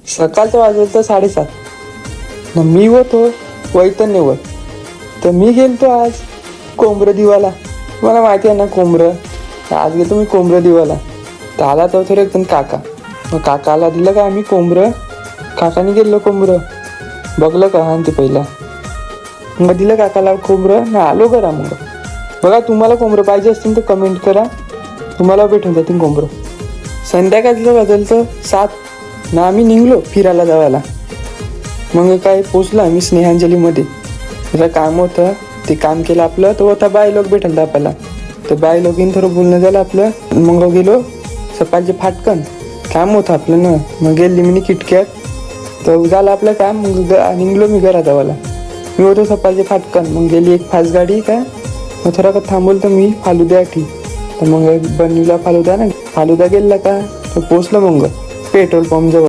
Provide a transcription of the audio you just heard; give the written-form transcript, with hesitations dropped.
सकाळचं वाजलं तर 7:30 मी होतो वैतन्यवर. तर मी गेलतो आज कोंबरं दिवाला. मला माहिती आहे ना कोंबरं. आज गेलो मी कोंबरं दिवाला. तर आला तर थोडं एकदम काका. मग काकाला दिलं का आम्ही कोंबरं. काकाने गेलो कोंबरं बघलं का हा ते पहिला. मग दिलं काकाला कोंबरं ना आलो करा. मग बघा तुम्हाला कोंबरं पाहिजे असतील तर कमेंट करा, तुम्हाला भेटून जातील कोंबरं. संध्याकाळचं वाजलं 7 ना आम्ही निघलो फिरायला जायला. मग काय पोचलो आम्ही स्नेहांजलीमध्ये. त्याचं काम होतं ते काम केलं आपलं. तो होता बाय लोक भेटलं आपल्याला. तर बाय लोकीन थोडं बोलणं झालं आपलं. मग गेलो सकाळचे फाटकन काम होतं आपलं ना. मग गेली मी किटक्यात. तर झालं आपलं काम. मग निघलो मी घरात जावाला. मी होतो सकाळचे फाटकन. मग गेली एक फास्ट गाडी काय. मग थोडा का थांबवलं तर मी फालुद्यासाठी. तर मग बनविला फालुदा ना. फालुदा गेला का तर पोचलो मग पेट्रोल पंप जवळ.